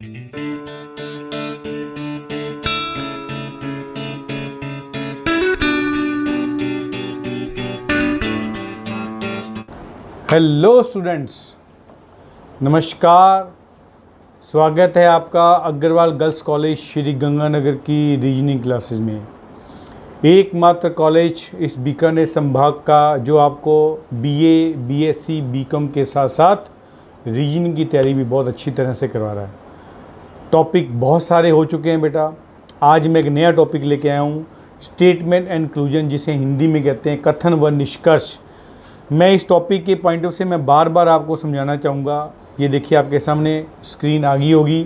Hello students, नमस्कार। स्वागत है आपका अग्रवाल गर्ल्स कॉलेज श्री गंगानगर की रीजनिंग क्लासेस में। एकमात्र कॉलेज इस बीकानेर संभाग का जो आपको बीए, बीएससी, बीकॉम के साथ साथ रीजनिंग की तैयारी भी बहुत अच्छी तरह से करवा रहा है। टॉपिक बहुत सारे हो चुके हैं बेटा। आज मैं एक नया टॉपिक लेके आया हूँ, स्टेटमेंट एंड कंक्लूजन, जिसे हिंदी में कहते हैं कथन व निष्कर्ष। मैं इस टॉपिक के पॉइंट ऑफ से मैं बार बार आपको समझाना चाहूँगा। ये देखिए आपके सामने स्क्रीन आ गई होगी।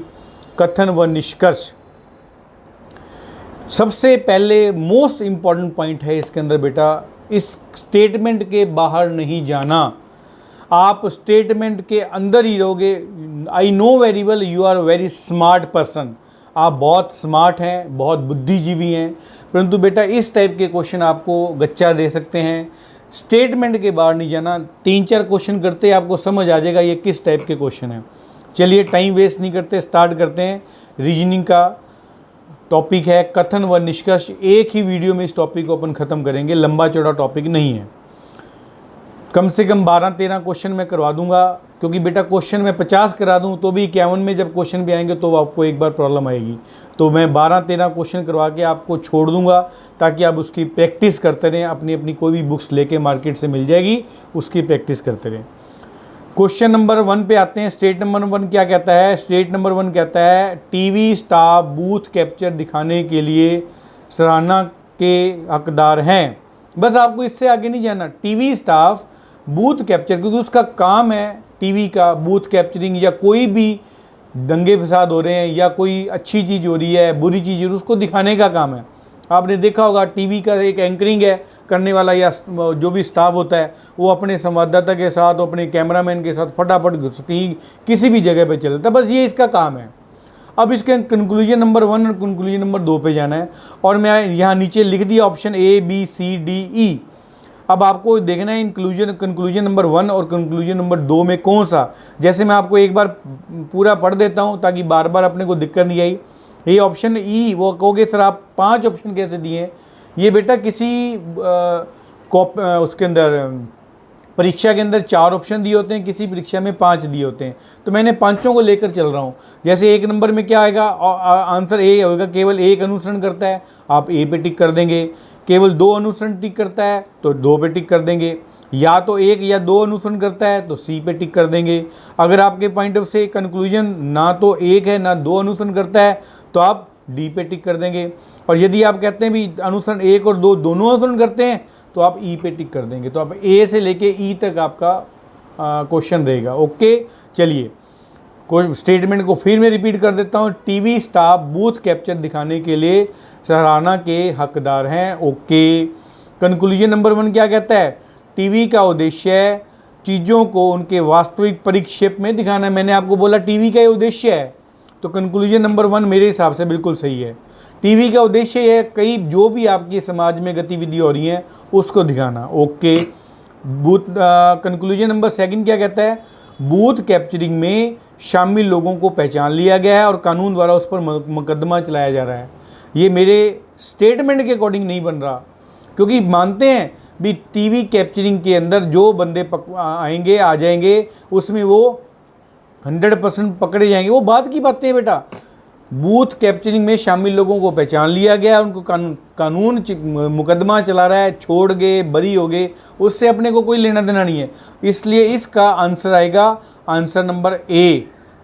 कथन व निष्कर्ष सबसे पहले मोस्ट इम्पॉर्टेंट पॉइंट है इसके अंदर बेटा। इस स्टेटमेंट के बाहर नहीं जाना, आप स्टेटमेंट के अंदर ही रहोगे। I know very well you are very smart person, आप बहुत स्मार्ट हैं, बहुत बुद्धिजीवी हैं, परंतु बेटा इस टाइप के क्वेश्चन आपको गच्चा दे सकते हैं। स्टेटमेंट के बाहर नहीं जाना। 3-4 क्वेश्चन करते आपको समझ आ जाएगा ये किस टाइप के क्वेश्चन हैं। चलिए टाइम वेस्ट नहीं करते, स्टार्ट करते हैं। रीजनिंग का टॉपिक है कथन व निष्कर्ष। एक ही वीडियो में इस टॉपिक को अपन ख़त्म करेंगे, लंबा चौड़ा टॉपिक नहीं है। कम से कम 12-13 क्वेश्चन मैं करवा दूंगा, क्योंकि बेटा क्वेश्चन मैं 50 करा दूं तो भी 51 में जब क्वेश्चन भी आएंगे तो आपको एक बार प्रॉब्लम आएगी। तो मैं 12-13 क्वेश्चन करवा के आपको छोड़ दूंगा, ताकि आप उसकी प्रैक्टिस करते रहें। अपनी अपनी कोई भी बुक्स लेके मार्केट से मिल जाएगी, उसकी प्रैक्टिस करते रहें। क्वेश्चन नंबर 1 पे आते हैं। स्टेट नंबर 1 क्या कहता है? स्टेट नंबर 1 कहता है टीवी स्टाफ बूथ कैप्चर दिखाने के लिए सराहना के हकदार हैं। बस आपको इससे आगे नहीं जाना। टीवी स्टाफ बूथ कैप्चर, क्योंकि उसका काम है टीवी का बूथ कैप्चरिंग, या कोई भी दंगे फसाद हो रहे हैं या कोई अच्छी चीज़ हो रही है, बुरी चीज़ हो रही है, उसको दिखाने का काम है। आपने देखा होगा टीवी का एक एंकरिंग है करने वाला, या जो भी स्टाफ होता है वो अपने संवाददाता के साथ, अपने कैमरामैन के साथ फटाफट कहीं किसी भी जगह पे चलता है। बस ये इसका काम है। अब इसके कंक्लूजन नंबर 1 और कंक्लूजन नंबर 2 पे जाना है, और मैं यहाँ नीचे लिख दिया ऑप्शन ABCDE। अब आपको देखना है कंक्लूजन नंबर 1 और कंक्लूजन नंबर 2 में कौन सा। जैसे मैं आपको एक बार पूरा पढ़ देता हूँ ताकि बार बार अपने को दिक्कत नहीं आई। ये ऑप्शन E, वो कहोगे सर आप 5 ऑप्शन कैसे दिए? ये बेटा किसी उसके अंदर परीक्षा के अंदर 4 ऑप्शन दिए होते हैं, किसी परीक्षा में 5 दिए होते हैं, तो मैंने पांचों को लेकर चल रहा हूँ। जैसे 1 नंबर में क्या आएगा? आंसर A होगा, केवल 1 अनुसरण करता है, आप A पे टिक कर देंगे। केवल 2 अनुसरण टिक करता है तो 2 पे टिक कर देंगे। या तो 1 या 2 अनुसरण करता है तो C पे टिक कर देंगे। अगर आपके पॉइंट ऑफ से कंक्लूजन ना तो 1 है ना 2 अनुसरण करता है तो आप D पे टिक कर देंगे। और यदि आप कहते हैं भी अनुसरण 1 और 2 दोनों अनुसरण करते हैं तो आप E पे टिक कर देंगे। तो आप A से लेके E तक आपका क्वेश्चन रहेगा। ओके, चलिए स्टेटमेंट को फिर मैं रिपीट कर देता हूँ। टीवी स्टाफ बूथ कैप्चर दिखाने के लिए सराहना के हकदार हैं। ओके, कंक्लूजन नंबर 1 क्या कहता है? टीवी का उद्देश्य है चीज़ों को उनके वास्तविक परिक्षेप में दिखाना। मैंने आपको बोला टीवी का ये उद्देश्य है, तो कंक्लूजन नंबर 1 मेरे हिसाब से बिल्कुल सही है। टीवी का उद्देश्य है कई जो भी आपकी समाज में गतिविधि हो रही हैं उसको दिखाना। ओके, कंक्लूजन नंबर 2 क्या कहता है? बूथ कैप्चरिंग में शामिल लोगों को पहचान लिया गया है और कानून द्वारा उस पर मुकदमा चलाया जा रहा है। ये मेरे स्टेटमेंट के अकॉर्डिंग नहीं बन रहा, क्योंकि मानते हैं भी टीवी कैप्चरिंग के अंदर जो बंदे आएंगे आ जाएंगे, उसमें वो 100% पकड़े जाएंगे, वो बात की बातें हैं बेटा। बूथ कैप्चरिंग में शामिल लोगों को पहचान लिया गया, उनको कानून मुकदमा चला रहा है, छोड़ गए, बरी हो गए, उससे अपने को कोई लेना देना नहीं है। इसलिए इसका आंसर आएगा आंसर नंबर A,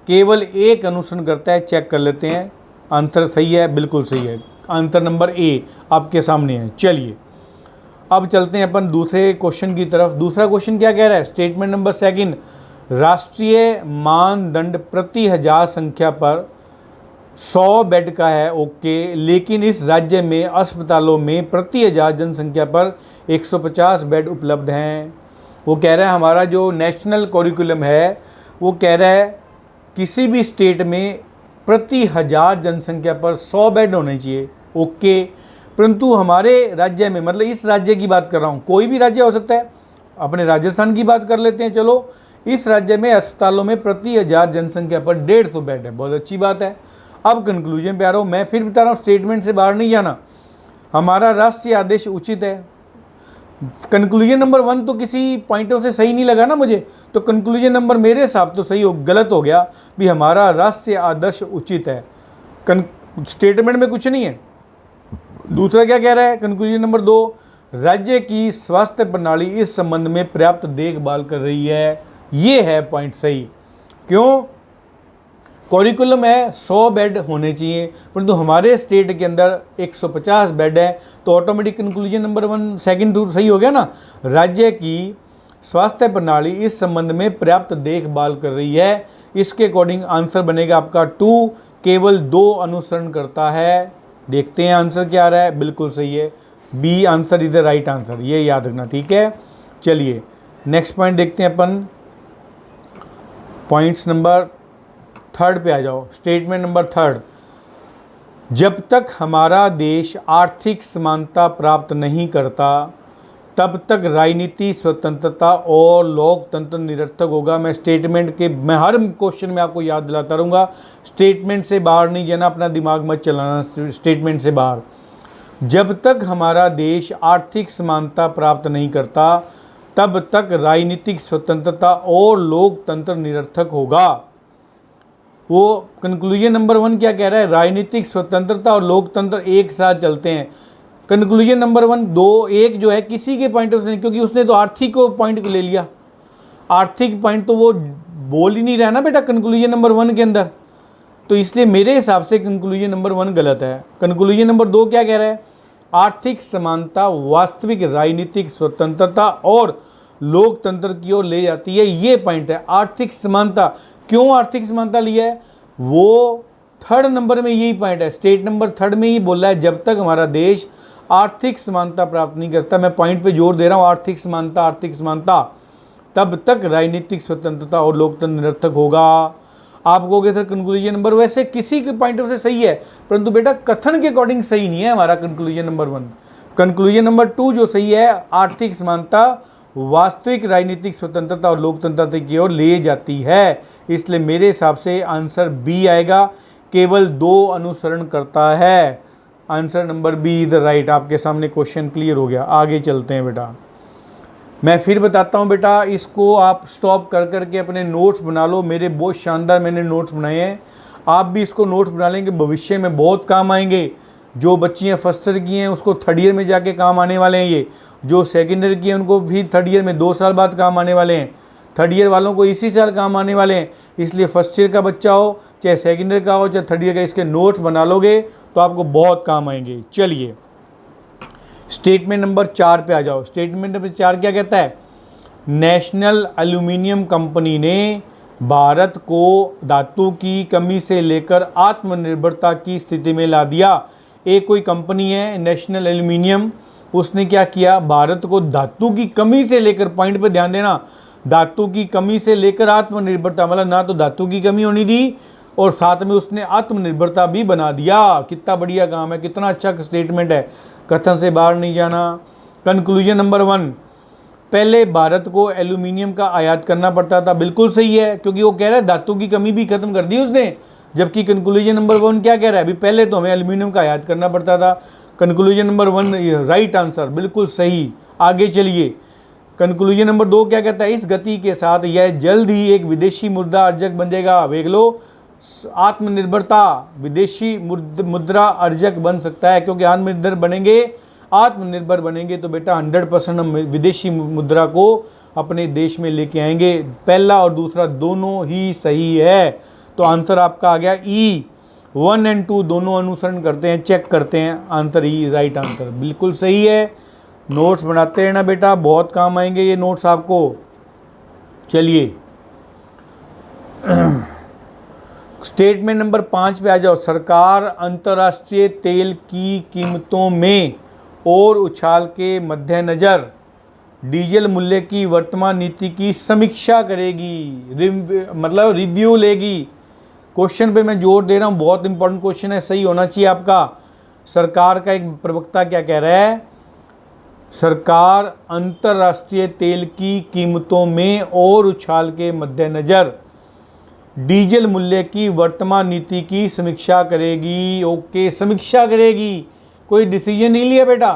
केवल 1 अनुसरण करता है। चेक कर लेते हैं, आंसर सही है, बिल्कुल सही है। आंसर नंबर A आपके सामने है। चलिए अब चलते हैं अपन दूसरे क्वेश्चन की तरफ। दूसरा क्वेश्चन क्या कह रहा है? स्टेटमेंट नंबर 2, राष्ट्रीय मानदंड प्रति 1000 संख्या पर 100 बेड का है। ओके, लेकिन इस राज्य में अस्पतालों में प्रति 1000 जनसंख्या पर 150 बेड उपलब्ध हैं। वो कह रहा है हमारा जो नेशनल करिकुलम है वो कह रहा है किसी भी स्टेट में प्रति 1000 जनसंख्या पर 100 बेड होने चाहिए। ओके, परंतु हमारे राज्य में, मतलब इस राज्य की बात कर रहा हूँ, कोई भी राज्य हो सकता है, अपने राजस्थान की बात कर लेते हैं। चलो, इस राज्य में अस्पतालों में प्रति 1000 जनसंख्या पर 150 बेड है। बहुत अच्छी बात है। अब कंक्लूजन पे आ रहा हूँ, मैं फिर बता रहा हूँ, स्टेटमेंट से बाहर नहीं जाना। हमारा राष्ट्रीय आदेश उचित है। कंक्लूजन नंबर 1 तो किसी पॉइंटों से सही नहीं लगा ना मुझे, तो कंक्लूजन नंबर मेरे हिसाब तो सही गलत हो गया भी हमारा राष्ट्रीय आदर्श उचित है। स्टेटमेंट में कुछ नहीं है। दूसरा क्या कह रहा है कंक्लूजन नंबर 2, राज्य की स्वास्थ्य प्रणाली इस संबंध में पर्याप्त देखभाल कर रही है। ये है पॉइंट सही। क्यों? करिकुलम है 100 बेड होने चाहिए, परंतु हमारे स्टेट के अंदर 150 बेड है, तो ऑटोमेटिक कंक्लूजन नंबर 1 सेकंड सही हो गया ना। राज्य की स्वास्थ्य प्रणाली इस संबंध में पर्याप्त देखभाल कर रही है। इसके अकॉर्डिंग आंसर बनेगा आपका 2, केवल 2 अनुसरण करता है। देखते हैं आंसर क्या आ रहा है। बिल्कुल सही है, B answer is the right answer, ये याद रखना, ठीक है। चलिए नेक्स्ट पॉइंट देखते हैं अपन। पॉइंट्स नंबर 3 पे आ जाओ। स्टेटमेंट नंबर 3, जब तक हमारा देश आर्थिक समानता प्राप्त नहीं करता तब तक राजनीति स्वतंत्रता और लोकतंत्र निरर्थक होगा। मैं हर क्वेश्चन में आपको याद दिलाता रहूँगा, स्टेटमेंट से बाहर नहीं जाना, अपना दिमाग मत चलाना स्टेटमेंट से बाहर। जब तक हमारा देश आर्थिक समानता प्राप्त नहीं करता तब तक राजनीतिक स्वतंत्रता और लोकतंत्र निरर्थक होगा। वो कंक्लूजन नंबर 1 क्या कह रहा है? राजनीतिक स्वतंत्रता और लोकतंत्र एक साथ चलते हैं। कंक्लूजन नंबर 1 जो है किसी के पॉइंट ऑफ से नहीं, क्योंकि उसने तो आर्थिक को पॉइंट को ले लिया। आर्थिक पॉइंट तो वो बोल ही नहीं रहा ना बेटा कंक्लूजन नंबर 1 के अंदर, तो इसलिए मेरे हिसाब से कंक्लूजन नंबर 1 गलत है। कंक्लूजन नंबर 2 क्या कह रहा है? आर्थिक समानता वास्तविक राजनीतिक स्वतंत्रता और लोकतंत्र की ओर ले जाती है, ये पॉइंट है। आर्थिक समानता, क्यों आर्थिक समानता लिया है? वो 3rd नंबर में यही पॉइंट है। स्टेट नंबर 3rd में ही बोला है जब तक हमारा देश आर्थिक समानता प्राप्त नहीं करता, मैं पॉइंट पे जोर दे रहा हूँ, आर्थिक समानता, तब तक राजनीतिक स्वतंत्रता और लोकतंत्र निरर्थक होगा। आप कहोगे सर कंक्लूजन नंबर, वैसे किसी के पॉइंट ऑफ से सही है, परंतु बेटा कथन के अकॉर्डिंग सही नहीं है हमारा कंक्लूजन नंबर 1। कंक्लूजन नंबर 2 जो सही है, आर्थिक समानता वास्तविक राजनीतिक स्वतंत्रता और लोकतंत्र की ओर ले जाती है, इसलिए मेरे हिसाब से आंसर बी आएगा, केवल 2 अनुसरण करता है। Answer number B is the right. आपके सामने क्वेश्चन क्लियर हो गया। आगे चलते हैं बेटा। मैं फिर बताता हूँ बेटा, इसको आप स्टॉप कर करके अपने नोट्स बना लो। मेरे बहुत शानदार मैंने नोट्स बनाए हैं, आप भी इसको नोट्स बना लेंगे, भविष्य में बहुत काम आएंगे। जो बच्चियाँ फर्स्ट ईयर की हैं उसको 3rd ईयर में जाके काम आने वाले हैं, ये जो सेकेंड ईयर की हैं उनको भी 3rd ईयर में 2 साल बाद काम आने वाले हैं। 3rd ईयर वालों को इसी साल काम आने वाले हैं, इसलिए फर्स्ट ईयर का बच्चा हो चाहे सेकेंड ईयर का हो चाहे 3rd ईयर का, इसके नोट्स बना लोगे तो आपको बहुत काम आएंगे। चलिए स्टेटमेंट नंबर 4 पे आ जाओ। स्टेटमेंट नंबर 4 क्या कहता है? नेशनल एल्यूमिनियम कंपनी ने भारत को धातु की कमी से लेकर आत्मनिर्भरता की स्थिति में ला दिया। एक कोई कंपनी है नेशनल एल्यूमिनियम, उसने क्या किया? भारत को धातु की कमी से लेकर, पॉइंट पे ध्यान देना, धातु की कमी से लेकर आत्मनिर्भरता, मतलब ना तो धातु की कमी होनी थी और साथ में उसने आत्मनिर्भरता भी बना दिया। कितना बढ़िया काम है, कितना अच्छा स्टेटमेंट है, कथन से बाहर नहीं जाना। कंक्लूजन नंबर 1, पहले भारत को एल्यूमिनियम का आयात करना पड़ता था, बिल्कुल सही है, क्योंकि वो कह रहा है धातु की कमी भी खत्म कर दी उसने, जबकि कंक्लूजन नंबर 1 क्या कह रहा है? अभी पहले तो हमें एल्यूमिनियम का आयात करना पड़ता था। कंक्लूजन नंबर 1 राइट आंसर, बिल्कुल सही। आगे चलिए, कंक्लूजन नंबर 2 क्या कहता है? इस गति के साथ यह जल्द ही एक विदेशी मुद्रा अर्जक बन जाएगा। देख लो, आत्मनिर्भरता विदेशी मुद्रा अर्जक बन सकता है, क्योंकि आत्मनिर्भर बनेंगे तो बेटा 100% हम विदेशी मुद्रा को अपने देश में लेके आएंगे। पहला और दूसरा दोनों ही सही है, तो आंसर आपका आ गया ई। 1 और 2 दोनों अनुसरण करते हैं, चेक करते हैं, आंसर ई राइट आंसर, बिल्कुल सही है। नोट्स बनाते रहना बेटा, बहुत काम आएंगे ये नोट्स आपको। चलिए स्टेटमेंट नंबर 5 पे आ जाओ। सरकार अंतर्राष्ट्रीय तेल की कीमतों में और उछाल के मद्देनजर डीजल मूल्य की वर्तमान नीति की समीक्षा करेगी, रिव्यू लेगी। क्वेश्चन पे मैं जोर दे रहा हूँ, बहुत इंपॉर्टेंट क्वेश्चन है, सही होना चाहिए आपका। सरकार का एक प्रवक्ता क्या कह रहा है? सरकार अंतर्राष्ट्रीय तेल की कीमतों में और उछाल के मद्देनज़र डीजल मूल्य की वर्तमान नीति की समीक्षा करेगी। ओके, समीक्षा करेगी, कोई डिसीजन नहीं लिया बेटा,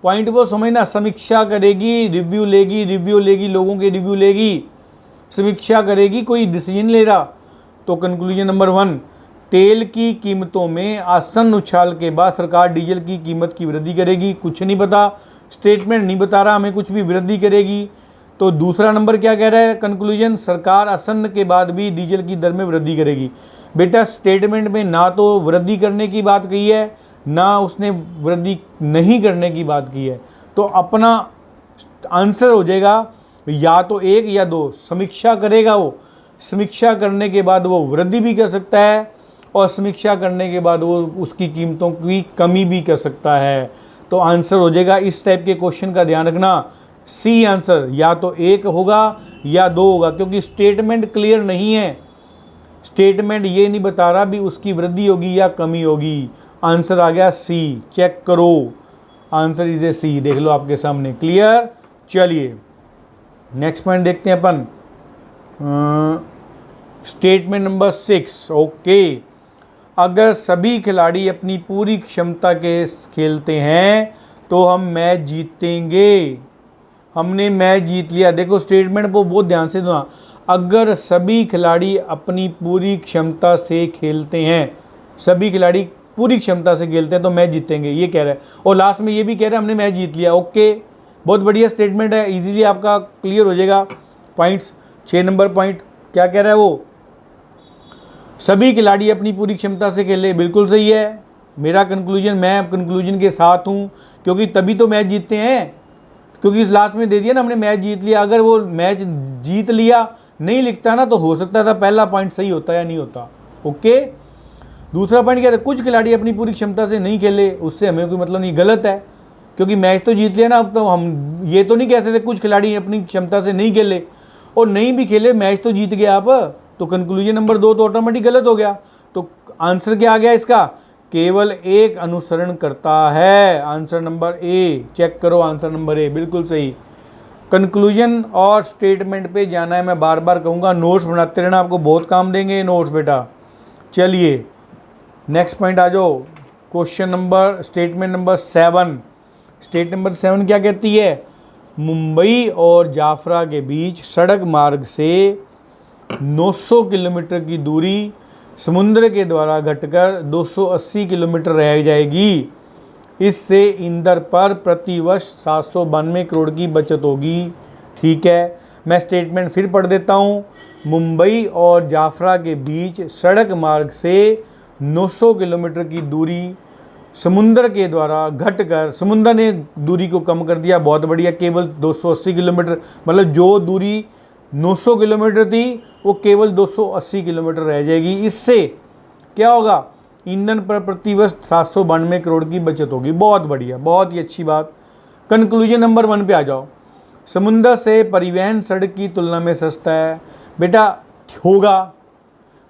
पॉइंट को समझना। समीक्षा करेगी, रिव्यू लेगी, लोगों के रिव्यू लेगी, समीक्षा करेगी, कोई डिसीजन ले रहा। तो कंक्लूजन नंबर 1, तेल की कीमतों में आसन्न उछाल के बाद सरकार डीजल की कीमत की वृद्धि करेगी। कुछ नहीं पता, स्टेटमेंट नहीं बता रहा हमें कुछ भी, वृद्धि करेगी। तो दूसरा नंबर क्या कह रहा है कंक्लूजन, सरकार आसन्न के बाद भी डीजल की दर में वृद्धि करेगी। बेटा स्टेटमेंट में ना तो वृद्धि करने की बात कही है, ना उसने वृद्धि नहीं करने की बात की है। तो अपना आंसर हो जाएगा या तो 1 या 2। समीक्षा करेगा, वो समीक्षा करने के बाद वो वृद्धि भी कर सकता है और समीक्षा करने के बाद वो उसकी कीमतों की कमी भी कर सकता है। तो आंसर हो जाएगा, इस टाइप के क्वेश्चन का ध्यान रखना, सी आंसर, या तो 1 होगा या 2 होगा, क्योंकि स्टेटमेंट क्लियर नहीं है। स्टेटमेंट ये नहीं बता रहा भी उसकी वृद्धि होगी या कमी होगी। आंसर आ गया सी, चेक करो, आंसर इज ए सी, देख लो आपके सामने, क्लियर। चलिए नेक्स्ट पॉइंट देखते हैं अपन, स्टेटमेंट नंबर 6। ओके, अगर सभी खिलाड़ी अपनी पूरी क्षमता के खेलते हैं तो हम मैच जीतेंगे। हमने मैच जीत लिया। देखो स्टेटमेंट को बहुत ध्यान से सुना, अगर सभी खिलाड़ी अपनी पूरी क्षमता से खेलते हैं, सभी खिलाड़ी पूरी क्षमता से खेलते हैं तो मैच जीतेंगे, ये कह रहा है। और लास्ट में ये भी कह रहा है हमने मैच जीत लिया। ओके, बहुत बढ़िया स्टेटमेंट है, इजीली आपका क्लियर हो जाएगा पॉइंट्स। 6 नंबर पॉइंट क्या कह रहा है वो, सभी खिलाड़ी अपनी पूरी क्षमता से खेले, बिल्कुल सही है मेरा कंक्लूजन, मैं कंक्लूजन के साथ हूँ, क्योंकि तभी तो मैच जीतते हैं, क्योंकि लास्ट में दे दिया ना हमने मैच जीत लिया। अगर वो मैच जीत लिया नहीं लिखता ना तो हो सकता था पहला पॉइंट सही होता या नहीं होता। ओके, दूसरा पॉइंट क्या था, कुछ खिलाड़ी अपनी पूरी क्षमता से नहीं खेले, उससे हमें कोई मतलब नहीं, गलत है, क्योंकि मैच तो जीत लिया ना। अब तो हम ये तो नहीं कह सकते कुछ खिलाड़ी अपनी क्षमता से नहीं खेले, और नहीं भी खेले मैच तो जीत गया आप। तो कंक्लूजन नंबर 2 तो ऑटोमेटिक गलत हो गया। तो आंसर क्या आ गया इसका, केवल एक अनुसरण करता है। आंसर नंबर ए, चेक करो आंसर नंबर ए, बिल्कुल सही। कंक्लूजन और स्टेटमेंट पे जाना है, मैं बार बार कहूँगा, नोट्स बनाते रहना, आपको बहुत काम देंगे नोट्स बेटा। चलिए नेक्स्ट पॉइंट आ जाओ, question number, statement number 7। State number 7 क्या कहती है, मुंबई और जाफरा के बीच सड़क मार्ग से 900 किलोमीटर की दूरी समुद्र के द्वारा घटकर 280 किलोमीटर रह जाएगी। इससे ईंधन पर प्रतिवर्ष 792 करोड़ की बचत होगी। ठीक है, मैं स्टेटमेंट फिर पढ़ देता हूँ। मुंबई और जाफरा के बीच सड़क मार्ग से 900 किलोमीटर की दूरी समुद्र के द्वारा घटकर, समुद्र ने दूरी को कम कर दिया, बहुत बढ़िया, केवल 280 किलोमीटर, मतलब जो दूरी 900 किलोमीटर थी वो केवल 280 किलोमीटर रह जाएगी। इससे क्या होगा, ईंधन पर प्रतिवर्ष 792 करोड़ की बचत होगी। बहुत बढ़िया, बहुत ही अच्छी बात। कंक्लूजन नंबर 1 पे आ जाओ, समुद्र से परिवहन सड़क की तुलना में सस्ता है। बेटा होगा,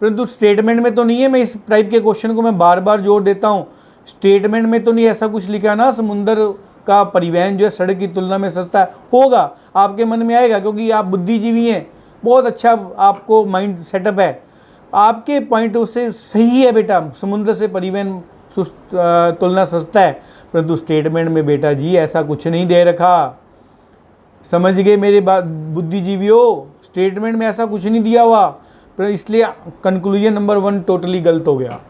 परंतु स्टेटमेंट में तो नहीं है। मैं इस टाइप के क्वेश्चन को मैं बार बार जोर देता हूँ, स्टेटमेंट में तो नहीं ऐसा कुछ लिखा ना, समुद्र का परिवहन जो है सड़क की तुलना में सस्ता है। होगा, आपके मन में आएगा, क्योंकि आप बुद्धिजीवी हैं, बहुत अच्छा आपको माइंड सेटअप है, आपके पॉइंट से सही है बेटा, समुद्र से परिवहन तुलना सस्ता है। परंतु स्टेटमेंट में बेटा जी ऐसा कुछ नहीं दे रखा, समझ गए मेरे बात बुद्धिजीवियों, स्टेटमेंट में ऐसा कुछ नहीं दिया हुआ, पर इसलिए कंक्लूजन नंबर 1 टोटली गलत हो गया।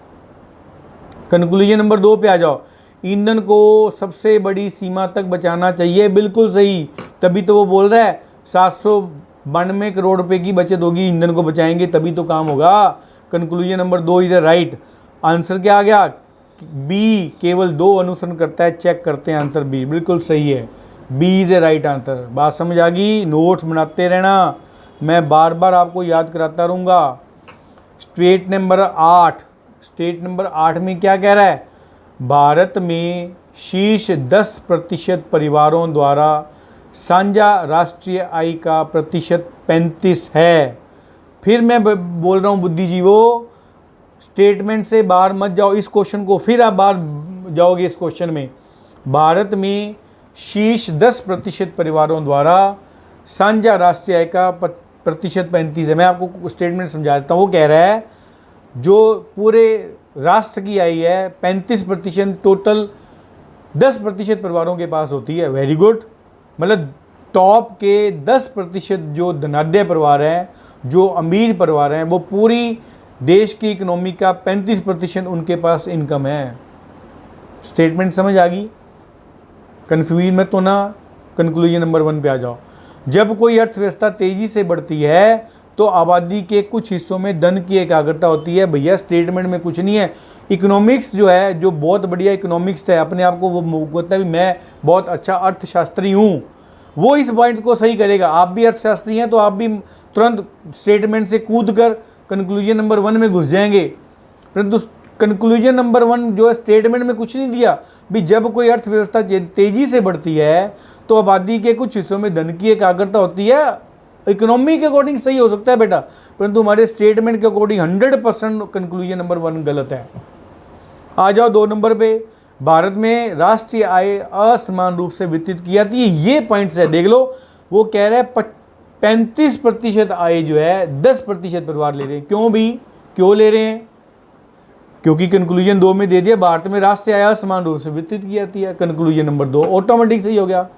कंक्लूजन नंबर 2 पे आ जाओ, ईंधन को सबसे बड़ी सीमा तक बचाना चाहिए, बिल्कुल सही, तभी तो वो बोल रहा है 792 करोड़ रुपए की बचत होगी, ईंधन को बचाएंगे तभी तो काम होगा। कंक्लूजन नंबर 2 इधर राइट। आंसर क्या आ गया, बी, केवल 2 अनुसरण करता है, चेक करते हैं आंसर बी, बिल्कुल सही है, B is a right answer. बात समझ आ गई, नोट्स बनाते रहना, मैं बार बार आपको याद कराता रहूँगा। स्टेट नंबर 8, स्टेट नंबर 8 में क्या कह रहा है, भारत में शीर्ष 10% परिवारों द्वारा साझा राष्ट्रीय आय का प्रतिशत 35 है। फिर मैं बोल रहा हूँ बुद्धिजीवों, स्टेटमेंट से बाहर मत जाओ, इस क्वेश्चन को फिर आप बाहर जाओगे इस क्वेश्चन में। भारत में शीर्ष 10% परिवारों द्वारा साझा राष्ट्रीय आय का प्रतिशत 35 है। मैं आपको स्टेटमेंट समझा देता हूँ। वो कह रहा है जो पूरे राष्ट्र की आय है 35% टोटल 10% परिवारों के पास होती है। वेरी गुड, मतलब टॉप के 10% जो धनाढ्य परिवार हैं, जो अमीर परिवार हैं, वो पूरी देश की इकोनॉमी का 35% उनके पास इनकम है। स्टेटमेंट समझ आ गई? कन्फ्यूजन मत होना, कंक्लूजन नंबर 1 पे आ जाओ। जब कोई अर्थव्यवस्था तेजी से बढ़ती है तो आबादी के कुछ हिस्सों में धन की एकाग्रता होती है। भैया स्टेटमेंट में कुछ नहीं है। इकोनॉमिक्स जो है, जो बहुत बढ़िया इकोनॉमिक्स है, अपने आप को वो कहता है मैं बहुत अच्छा अर्थशास्त्री हूँ, वो इस पॉइंट को सही करेगा। आप भी अर्थशास्त्री हैं तो आप भी तुरंत स्टेटमेंट से कूद कर कंक्लूजन नंबर 1 में घुस जाएंगे, परंतु कंक्लूजन नंबर 1 जो है स्टेटमेंट में कुछ नहीं दिया भी। जब कोई अर्थव्यवस्था तेजी से बढ़ती है तो आबादी के कुछ हिस्सों में धन की एकाग्रता होती है। इकोनॉमी के अकॉर्डिंग सही हो सकता है बेटा, परंतु हमारे स्टेटमेंट के अकॉर्डिंग 100% कंक्लूजन नंबर 1 गलत है। आ जाओ 2 नंबर पे। भारत में राष्ट्रीय आय असमान रूप से वितरित की जाती है। ये पॉइंट्स है, देख लो। वो कह रहा है 35% आय जो है 10% परिवार ले रहे हैं। क्यों भी, क्यों ले रहे हैं? क्योंकि कंक्लूजन 2 में दे दिया भारत में राष्ट्रीय आय असमान रूप से वितरित की जाती है। कंक्लूजन नंबर 2 ऑटोमेटिक सही हो गया।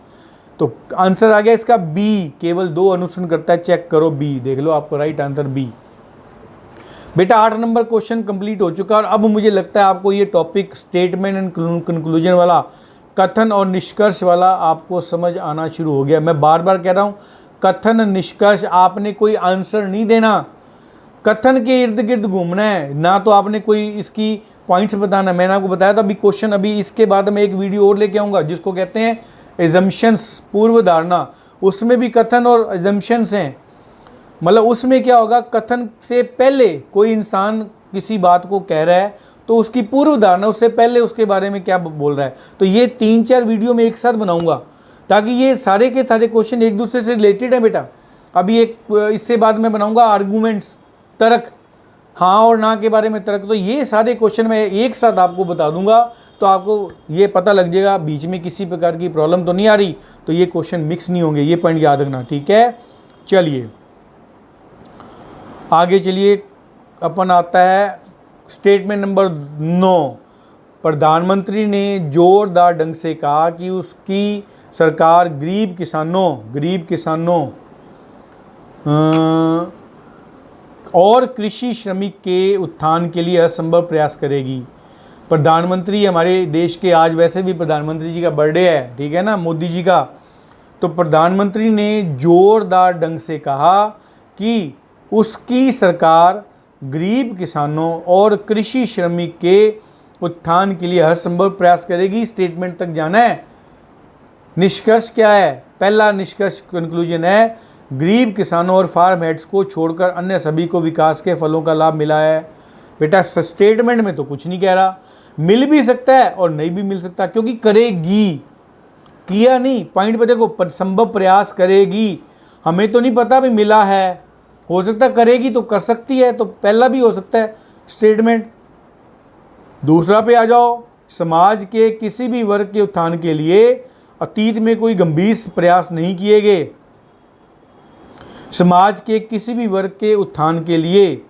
तो आंसर आ गया इसका बी। केवल 2 अनुसरण करता है, चेक करो बी, देख लो आपको राइट आंसर बी। बेटा 8 नंबर क्वेश्चन कंप्लीट हो चुका। और अब मुझे लगता है आपको ये टॉपिक स्टेटमेंट एंड कंक्लूजन वाला, कथन और निष्कर्ष वाला आपको समझ आना शुरू हो गया। मैं बार बार कह रहा हूँ, कथन निष्कर्ष आपने कोई आंसर नहीं देना, कथन के इर्द गिर्द घूमना है, ना तो आपने कोई इसकी पॉइंट्स बताना। मैंने आपको बताया था अभी क्वेश्चन, अभी इसके बाद मैं एक वीडियो और लेके आऊँगा जिसको कहते हैं एजम्पशंस, पूर्व धारणा। उसमें भी कथन और एजम्पशंस हैं। मतलब उसमें क्या होगा, कथन से पहले कोई इंसान किसी बात को कह रहा है तो उसकी पूर्व धारणा, उससे पहले उसके बारे में क्या बोल रहा है। तो ये 3-4 वीडियो में एक साथ बनाऊंगा ताकि ये सारे के सारे क्वेश्चन एक दूसरे से रिलेटेड है बेटा। अभी एक इससे बाद में बनाऊंगा आर्गूमेंट्स, तर्क, हाँ और ना के बारे में तर्क। तो ये सारे क्वेश्चन मैं एक साथ आपको बता दूंगा तो आपको ये पता लग जाएगा बीच में किसी प्रकार की प्रॉब्लम तो नहीं आ रही, तो ये क्वेश्चन मिक्स नहीं होंगे। ये पॉइंट याद रखना, ठीक है। चलिए आगे चलिए, अपन आता है स्टेटमेंट नंबर 9। प्रधानमंत्री ने जोरदार ढंग से कहा कि उसकी सरकार गरीब किसानों और कृषि श्रमिक के उत्थान के लिए असंभव प्रयास करेगी। प्रधानमंत्री हमारे देश के, आज वैसे भी प्रधानमंत्री जी का बर्थडे है, ठीक है ना, मोदी जी का। तो प्रधानमंत्री ने जोरदार ढंग से कहा कि उसकी सरकार गरीब किसानों और कृषि श्रमिक के उत्थान के लिए हर संभव प्रयास करेगी। स्टेटमेंट तक जाना है। निष्कर्ष क्या है? पहला निष्कर्ष कंक्लूजन है, गरीब किसानों और फार्म हेड्स को छोड़कर अन्य सभी को विकास के फलों का लाभ मिला है। बेटा स्टेटमेंट में तो कुछ नहीं कह रहा, मिल भी सकता है और नहीं भी मिल सकता, क्योंकि करेगी, किया नहीं। पॉइंट पे देखो, संभव प्रयास करेगी। हमें तो नहीं पता भी मिला है, हो सकता है करेगी तो कर सकती है, तो पहला भी हो सकता है स्टेटमेंट। दूसरा पे आ जाओ, समाज के किसी भी वर्ग के उत्थान के लिए अतीत में कोई गंभीर प्रयास नहीं किए गए। समाज के किसी भी वर्ग के उत्थान के लिए,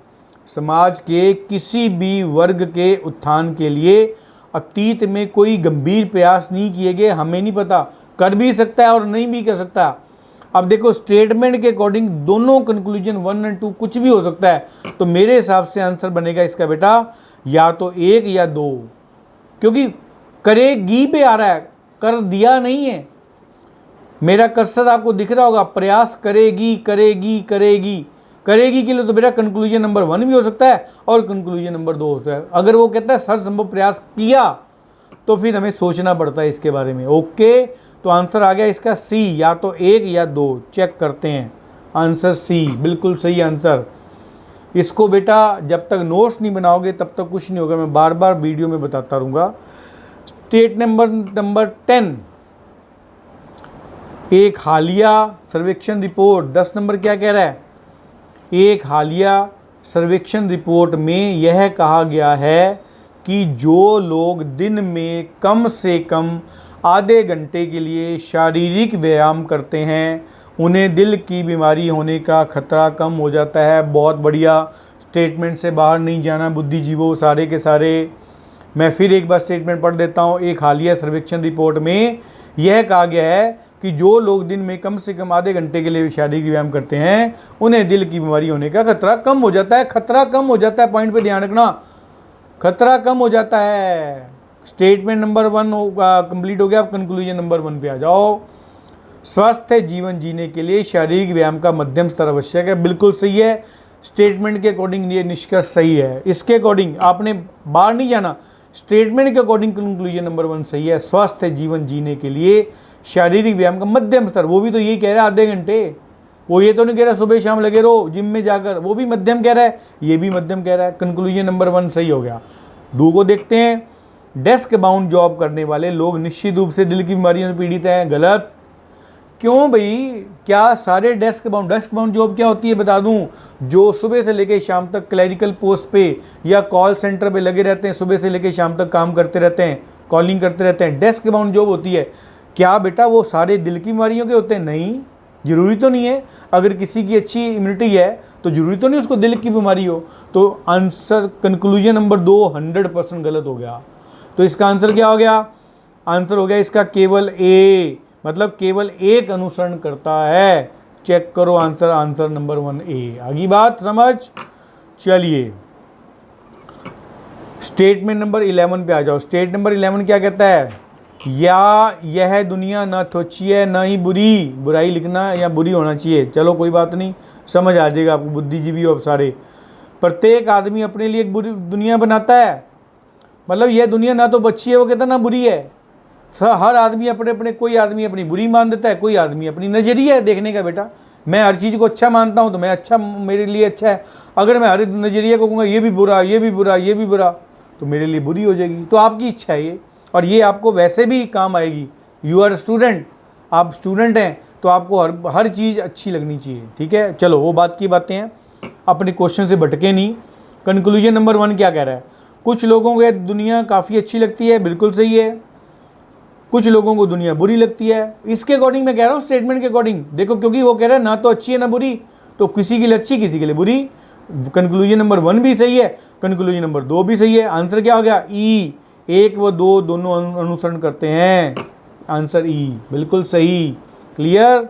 समाज के किसी भी वर्ग के उत्थान के लिए अतीत में कोई गंभीर प्रयास नहीं किए गए। हमें नहीं पता, कर भी सकता है और नहीं भी कर सकता। अब देखो स्टेटमेंट के अकॉर्डिंग दोनों कंक्लूजन 1 और 2 कुछ भी हो सकता है, तो मेरे हिसाब से आंसर बनेगा इसका बेटा या तो 1 या 2, क्योंकि करेगी पे आ रहा है, कर दिया नहीं है। मेरा कर्सर आपको दिख रहा होगा, प्रयास करेगी करेगी करेगी करेगी के लिए तो बेटा कंक्लूजन नंबर 1 भी हो सकता है और कंक्लूजन नंबर 2 हो सकता है। अगर वो कहता है हर संभव प्रयास किया तो फिर हमें सोचना पड़ता है इसके बारे में। ओके, तो आंसर आ गया इसका सी, या तो 1 या 2। चेक करते हैं, आंसर सी बिल्कुल सही आंसर। इसको बेटा जब तक नोट्स नहीं बनाओगे तब तक कुछ नहीं होगा, मैं बार बार वीडियो में बताता रहूँगा। स्टेट नंबर 10, एक हालिया सर्वेक्षण रिपोर्ट। 10 नंबर क्या कह रहा है? एक हालिया सर्वेक्षण रिपोर्ट में यह कहा गया है कि जो लोग दिन में कम से कम आधे घंटे के लिए शारीरिक व्यायाम करते हैं उन्हें दिल की बीमारी होने का खतरा कम हो जाता है। बहुत बढ़िया। स्टेटमेंट से बाहर नहीं जाना बुद्धिजीवों सारे के सारे। मैं फिर एक बार स्टेटमेंट पढ़ देता हूँ। एक हालिया सर्वेक्षण रिपोर्ट में यह कहा गया है कि जो लोग दिन में कम से कम आधे घंटे के लिए शारीरिक व्यायाम करते हैं उन्हें दिल की बीमारी होने का खतरा कम हो जाता है। खतरा कम हो जाता है, पॉइंट पे ध्यान रखना, खतरा कम हो जाता है। स्टेटमेंट नंबर 1 होगा, कंप्लीट हो गया। अब कंक्लूजन नंबर 1 पे आ जाओ। स्वस्थ जीवन जीने के लिए शारीरिक व्यायाम का मध्यम स्तर आवश्यक है। बिल्कुल सही है। स्टेटमेंट के अकॉर्डिंग ये निष्कर्ष सही है। इसके अकॉर्डिंग आपने बाहर नहीं जाना, स्टेटमेंट के अकॉर्डिंग कंक्लूजन नंबर 1 सही है। स्वस्थ जीवन जीने के लिए शारीरिक व्यायाम का मध्यम स्तर, वो भी तो यही कह रहा है आधे घंटे। वो ये तो नहीं कह रहा सुबह शाम लगे रहो जिम में जाकर, वो भी मध्यम कह रहा है, ये भी मध्यम कह रहा है। कंक्लूजन नंबर 1 सही हो गया। 2 को देखते हैं। डेस्क बाउंड जॉब करने वाले लोग निश्चित रूप से दिल की बीमारियों से पीड़ित हैं। गलत। क्यों भाई? क्या सारे डेस्क बाउंड जॉब क्या होती है बता दूं? जो सुबह से लेकर शाम तक क्लरिकल पोस्ट पे या कॉल सेंटर पे लगे रहते हैं, सुबह से लेकर शाम तक काम करते रहते हैं, कॉलिंग करते रहते हैं, डेस्क बाउंड जॉब होती है। क्या बेटा वो सारे दिल की बीमारियों के होते हैं? नहीं, जरूरी तो नहीं है। अगर किसी की अच्छी इम्यूनिटी है तो जरूरी तो नहीं उसको दिल की बीमारी हो। तो आंसर कंक्लूजन नंबर 2 100% गलत हो गया। तो इसका आंसर क्या हो गया? आंसर हो गया इसका केवल ए, मतलब केवल एक अनुसरण करता है। चेक करो आंसर, आंसर नंबर 1 ए। आगे बात समझ। चलिए स्टेटमेंट नंबर 11 पे आ जाओ। स्टेट नंबर 11 क्या कहता है? या यह दुनिया न तो अच्छी है न ही बुरी, बुराई लिखना या बुरी होना चाहिए। चलो कोई बात नहीं, समझ आ जाएगा आपको, बुद्धिजीवी हो आप सारे। प्रत्येक आदमी अपने लिए एक बुरी दुनिया बनाता है, मतलब यह दुनिया ना तो अच्छी है वो कहता ना बुरी है। हर आदमी अपने अपने, कोई आदमी अपनी बुरी मान देता है, कोई आदमी अपनी नज़रिया है देखने का। बेटा मैं हर चीज़ को अच्छा मानता हूँ तो मैं अच्छा, मेरे लिए अच्छा है। अगर मैं हर नज़रिए को कहूँगा ये भी बुरा, ये भी बुरा, ये भी बुरा, तो मेरे लिए बुरी हो जाएगी। तो आपकी इच्छा है ये, और ये आपको वैसे भी काम आएगी। यू आर स्टूडेंट, आप स्टूडेंट हैं तो आपको हर चीज़ अच्छी लगनी चाहिए। ठीक है, चलो वो बात की बातें हैं, अपने क्वेश्चन से भटके नहीं। कंक्लूजन नंबर 1 क्या कह रहा है? कुछ लोगों को दुनिया काफ़ी अच्छी लगती है, बिल्कुल सही है। कुछ लोगों को दुनिया बुरी लगती है। इसके अकॉर्डिंग मैं कह रहा हूँ, स्टेटमेंट के अकॉर्डिंग देखो, क्योंकि वो कह रहा है ना तो अच्छी है ना बुरी, तो किसी के लिए अच्छी किसी के लिए बुरी। कंक्लूजन नंबर 1 भी सही है, कंक्लूजन नंबर 2 भी सही है। आंसर क्या हो गया? ई। 1 व 2 दोनों अनुसरण करते हैं। आंसर ई, बिल्कुल सही। क्लियर?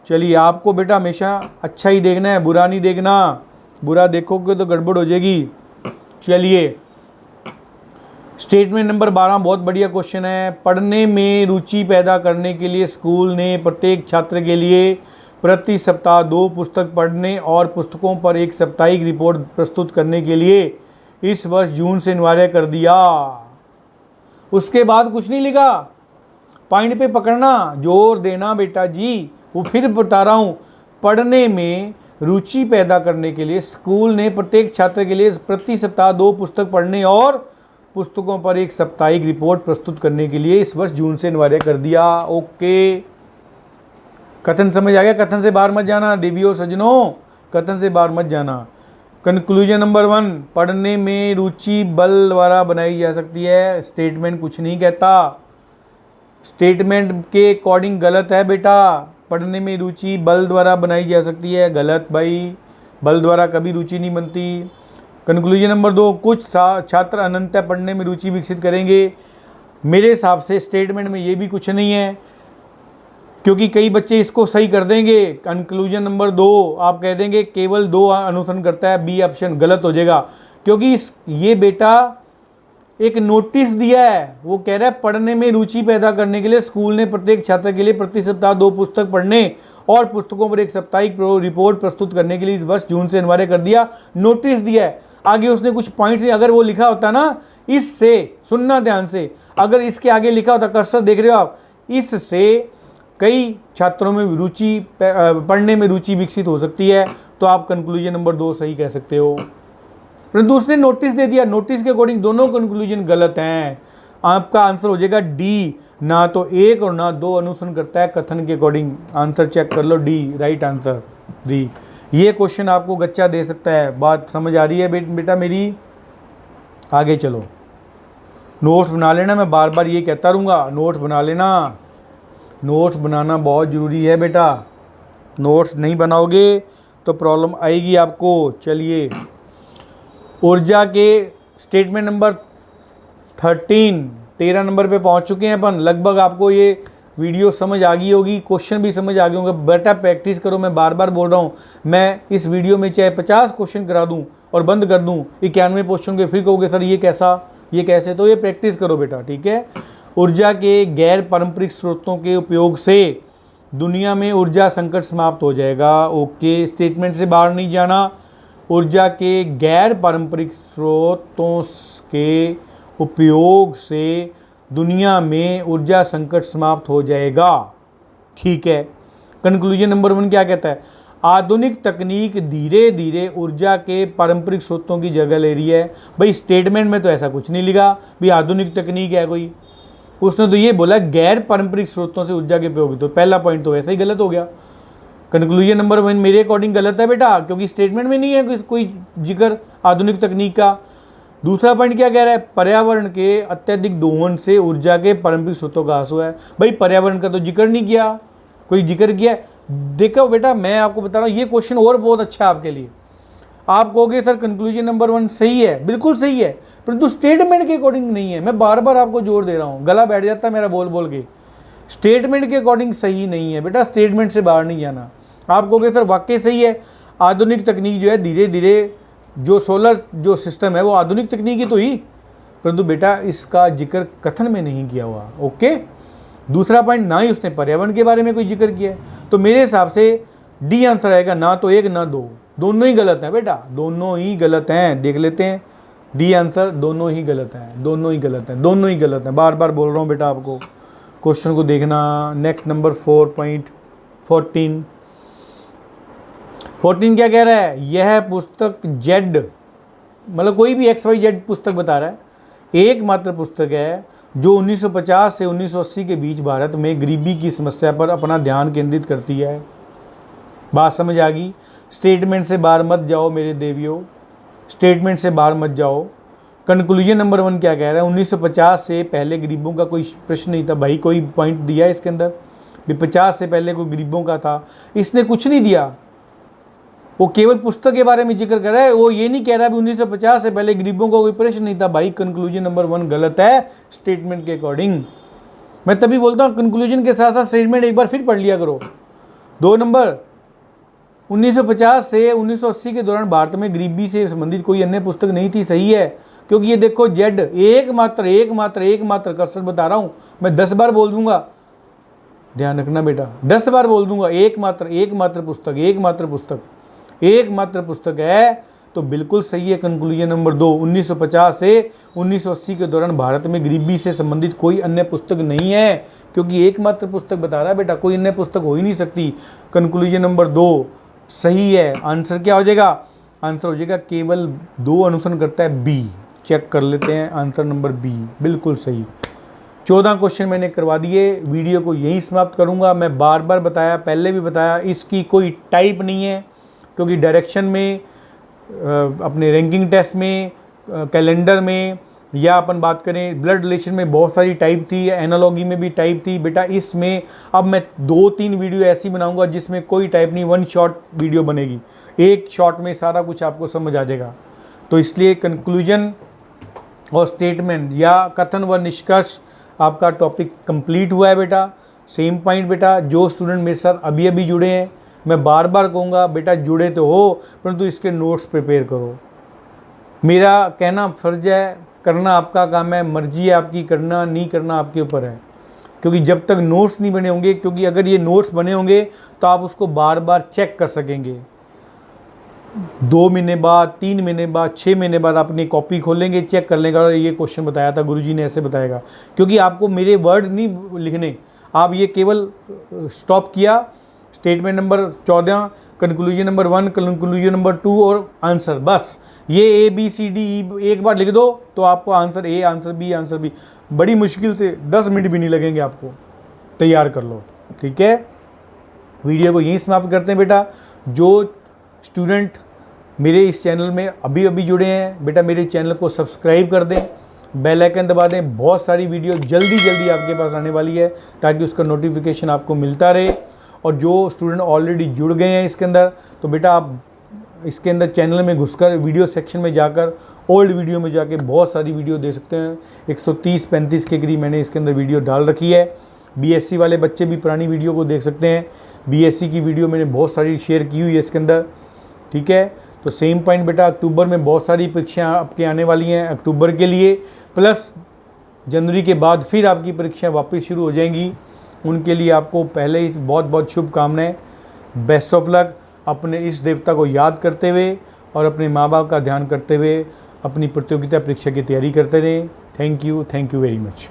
चलिए आपको बेटा हमेशा अच्छा ही देखना है, बुरा नहीं देखना। बुरा देखोगे तो गड़बड़ हो जाएगी। चलिए स्टेटमेंट नंबर 12 बहुत बढ़िया क्वेश्चन है। पढ़ने में रुचि पैदा करने के लिए स्कूल ने प्रत्येक छात्र के लिए प्रति सप्ताह 2 पुस्तक पढ़ने और पुस्तकों पर एक साप्ताहिक रिपोर्ट प्रस्तुत करने के लिए इस वर्ष जून से अनिवार्य कर दिया। उसके बाद कुछ नहीं लिखा। पॉइंट पे पकड़ना, जोर देना बेटा जी। वो फिर बता रहा हूँ, पढ़ने में रुचि पैदा करने के लिए स्कूल ने प्रत्येक छात्र के लिए प्रति सप्ताह 2 पुस्तक पढ़ने और पुस्तकों पर एक साप्ताहिक रिपोर्ट प्रस्तुत करने के लिए इस वर्ष जून से अनिवार्य कर दिया। ओके, कथन समझ आ गया? कथन से बाहर मत जाना देवियों सज्जनों, कथन से बाहर मत जाना। कंक्लूजन नंबर 1, पढ़ने में रुचि बल द्वारा बनाई जा सकती है। स्टेटमेंट कुछ नहीं कहता, स्टेटमेंट के अकॉर्डिंग गलत है बेटा। पढ़ने में रुचि बल द्वारा बनाई जा सकती है, गलत भाई, बल द्वारा कभी रुचि नहीं बनती। कंक्लूजन नंबर 2, कुछ छात्र अनंत पढ़ने में रुचि विकसित करेंगे। मेरे हिसाब से स्टेटमेंट में ये भी कुछ नहीं है, क्योंकि कई बच्चे इसको सही कर देंगे। कंक्लूजन नंबर 2 आप कह देंगे केवल 2 अनुसरण करता है, बी ऑप्शन गलत हो जाएगा, क्योंकि ये बेटा एक नोटिस दिया है। वो कह रहा है पढ़ने में रुचि पैदा करने के लिए स्कूल ने प्रत्येक छात्र के लिए प्रति सप्ताह 2 पुस्तक पढ़ने और पुस्तकों पर एक साप्ताहिक रिपोर्ट प्रस्तुत करने के लिए इस वर्ष जून से अनिवार्य कर दिया। नोटिस दिया है, आगे उसने कुछ पॉइंट्स, अगर वो लिखा होता ना इससे, सुनना ध्यान से, अगर इसके आगे लिखा होता, कर्सर देख रहे हो आप, इससे कई छात्रों में रुचि, पढ़ने में रुचि विकसित हो सकती है, तो आप कंक्लूजन नंबर 2 सही कह सकते हो। परंतु उसने नोटिस दे दिया, नोटिस के अकॉर्डिंग दोनों कंक्लूजन गलत हैं। आपका आंसर हो जाएगा डी, ना तो 1 और ना 2 अनुसरण करता है कथन के अकॉर्डिंग। आंसर चेक कर लो, डी राइट आंसर, डी। ये क्वेश्चन आपको गच्चा दे सकता है। बात समझ आ रही है बेटा मेरी? आगे चलो, नोट्स बना लेना, मैं बार बार ये कहता रहूँगा, नोट्स बना लेना। नोट्स बनाना बहुत ज़रूरी है बेटा, नोट्स नहीं बनाओगे तो प्रॉब्लम आएगी आपको। चलिए, ऊर्जा के स्टेटमेंट नंबर 13 नंबर पे पहुंच चुके हैं अपन। लगभग आपको ये वीडियो समझ आ गई होगी, क्वेश्चन भी समझ आ गए होंगे। बेटा प्रैक्टिस करो, मैं बार बार बोल रहा हूँ। मैं इस वीडियो में चाहे 50 क्वेश्चन करा दूँ और बंद कर दूँ, 91 क्वेश्चन के, फिर कहोगे सर ये कैसा, ये कैसे, तो ये प्रैक्टिस करो बेटा, ठीक है। ऊर्जा के गैर पारंपरिक स्रोतों के उपयोग से दुनिया में ऊर्जा संकट समाप्त हो जाएगा। ओके, स्टेटमेंट से बाहर नहीं जाना। ऊर्जा के गैर पारंपरिक स्रोतों के उपयोग से दुनिया में ऊर्जा संकट समाप्त हो जाएगा, ठीक है। कंक्लूजन नंबर 1 क्या कहता है? आधुनिक तकनीक धीरे धीरे ऊर्जा के पारंपरिक स्रोतों की जगह ले रही है। भाई स्टेटमेंट में तो ऐसा कुछ नहीं लिखा भी आधुनिक तकनीक है कोई, उसने तो ये बोला गैर पारंपरिक स्रोतों से ऊर्जा के उपयोग। तो पहला पॉइंट तो वैसे ही गलत हो गया। कंक्लूजन नंबर 1 मेरे अकॉर्डिंग गलत है बेटा, क्योंकि स्टेटमेंट में नहीं है कोई जिक्र आधुनिक तकनीक का। दूसरा पॉइंट क्या कह रहा है? पर्यावरण के अत्यधिक दोहन से ऊर्जा के पारंपरिक स्रोतों का ह्रास हुआ है। भाई पर्यावरण का तो जिक्र नहीं किया, कोई जिक्र किया? देखो बेटा, मैं आपको बता रहा हूँ, ये क्वेश्चन और बहुत अच्छा है आपके लिए। आप कहोगे सर कंक्लूजन नंबर 1 सही है, बिल्कुल सही है, परंतु स्टेटमेंट के अकॉर्डिंग नहीं है। मैं बार बार आपको जोर दे रहा हूँ, गला बैठ जाता है मेरा बोल बोल के। स्टेटमेंट के अकॉर्डिंग सही नहीं है बेटा, स्टेटमेंट से बाहर नहीं जाना। आप कहोगे सर वाकई सही है, आधुनिक तकनीक जो है धीरे धीरे, जो सोलर जो सिस्टम है वो आधुनिक तकनीक ही तो ही, परंतु बेटा इसका जिक्र कथन में नहीं किया हुआ। ओके, दूसरा पॉइंट, ना ही उसने पर्यावरण के बारे में कोई जिक्र किया है। तो मेरे हिसाब से डी आंसर आएगा, ना तो 1 ना 2, दोनों ही गलत हैं बेटा, दोनों ही गलत हैं। देख लेते हैं डी आंसर, दोनों ही गलत हैं, दोनों ही गलत हैं, दोनों ही गलत हैं। बार बार बोल रहा हूँ बेटा आपको, क्वेश्चन को देखना। नेक्स्ट नंबर 4.14 क्या कह रहा है? यह पुस्तक जेड, मतलब कोई भी XYZ पुस्तक बता रहा है, एकमात्र पुस्तक है जो 1950 से 1980 के बीच भारत में गरीबी की समस्या पर अपना ध्यान केंद्रित करती है। बात समझ आ गई? स्टेटमेंट से बाहर मत जाओ मेरे देवियों, स्टेटमेंट से बाहर मत जाओ। कंक्लूजन नंबर 1 क्या कह रहा है? 1950 से पहले गरीबों का कोई प्रश्न नहीं था। भाई कोई पॉइंट दिया इसके अंदर भी 50 से पहले कोई गरीबों का था? इसने कुछ नहीं दिया, वो केवल पुस्तक के बारे में जिक्र कर रहा है। वो ये नहीं कह रहा भी 1950 से पहले गरीबों का कोई प्रश्न नहीं था। भाई कंक्लूजन नंबर 1 गलत है स्टेटमेंट के अकॉर्डिंग। मैं तभी बोलता हूँ कंक्लूजन के साथ साथ स्टेटमेंट एक बार फिर पढ़ लिया करो। 2 नंबर, 1950 से 1980 के दौरान भारत में गरीबी से संबंधित कोई अन्य पुस्तक नहीं थी। सही है, क्योंकि ये देखो जेड, एकमात्र कर्सर बता रहा हूँ मैं, 10 बार बोल दूंगा, ध्यान रखना बेटा, 10 बार बोल दूंगा। एकमात्र पुस्तक है, तो बिल्कुल सही है। कंक्लूजन नंबर 2, 1950 से 1980 के दौरान भारत में गरीबी से संबंधित कोई अन्य पुस्तक नहीं है, क्योंकि एकमात्र पुस्तक बता रहा है बेटा, कोई अन्य पुस्तक हो ही नहीं सकती। कंक्लूजन नंबर 2 सही है। आंसर क्या हो जाएगा? आंसर हो जाएगा केवल 2 अनुसरण करता है, बी। चेक कर लेते हैं, आंसर नंबर बी बिल्कुल सही। 14 क्वेश्चन मैंने करवा दिए, वीडियो को यहीं समाप्त करूंगा। मैं बार बार बताया, पहले भी बताया, इसकी कोई टाइप नहीं है, क्योंकि डायरेक्शन में, अपने रैंकिंग टेस्ट में, कैलेंडर में, या अपन बात करें ब्लड रिलेशन में बहुत सारी टाइप थी, एनालॉगी में भी टाइप थी बेटा। इसमें अब मैं 2-3 वीडियो ऐसी बनाऊंगा जिसमें कोई टाइप नहीं, 1 शॉट वीडियो बनेगी, एक शॉट में सारा कुछ आपको समझ आ जाएगा। तो इसलिए कंक्लूजन और स्टेटमेंट या कथन व निष्कर्ष आपका टॉपिक कंप्लीट हुआ है बेटा। सेम पॉइंट बेटा, जो स्टूडेंट मेरे साथ अभी अभी जुड़े हैं, मैं बार बार कहूँगा बेटा जुड़े तो हो, परंतु इसके नोट्स प्रिपेयर करो। मेरा कहना फ़र्ज है, करना आपका काम है, मर्जी है आपकी, करना नहीं करना आपके ऊपर है। क्योंकि जब तक नोट्स नहीं बने होंगे, क्योंकि अगर ये नोट्स बने होंगे तो आप उसको बार बार चेक कर सकेंगे। 2 महीने बाद, 3 महीने बाद, 6 महीने बाद अपनी कॉपी खोलेंगे, चेक कर लेंगे और ये क्वेश्चन बताया था गुरुजी ने, ऐसे बताएगा। क्योंकि आपको मेरे वर्ड नहीं लिखने, आप ये केवल स्टॉप किया, statement number 14, conclusion number 1, conclusion number 2 और आंसर, बस ये ABCD एक बार लिख दो तो आपको answer A, answer B, answer B, बड़ी मुश्किल से 10 मिनट भी नहीं लगेंगे आपको, तैयार कर लो। ठीक है, वीडियो को यहीं समाप्त करते हैं बेटा। जो स्टूडेंट मेरे इस चैनल में अभी अभी जुड़े हैं बेटा, मेरे चैनल को सब्सक्राइब कर दें बेल आइकन दबा दें। बहुत सारी वीडियो जल्दी जल्दी आपके पास आने वाली है ताकि उसका नोटिफिकेशन आपको मिलता रहे। और जो स्टूडेंट ऑलरेडी जुड़ गए हैं इसके अंदर, तो बेटा आप इसके अंदर चैनल में घुसकर वीडियो सेक्शन में जाकर ओल्ड वीडियो में जाके बहुत सारी वीडियो दे सकते हैं। 130-35 के करीब मैंने इसके अंदर वीडियो डाल रखी है। बीएससी वाले बच्चे भी पुरानी वीडियो को देख सकते हैं। बीएससी की वीडियो मैंने बहुत सारी शेयर की हुई है इसके अंदर, ठीक है। तो सेम पॉइंट बेटा, अक्टूबर में बहुत सारी परीक्षाएं आपके आने वाली हैं अक्टूबर के लिए, प्लस जनवरी के बाद फिर आपकी परीक्षाएं वापस शुरू हो जाएंगी। उनके लिए आपको पहले ही बहुत बहुत शुभकामनाएं। Best of luck. अपने इस देवता को याद करते हुए और अपने माँ बाप का ध्यान करते हुए अपनी प्रतियोगिता परीक्षा की तैयारी करते रहें। Thank you very much.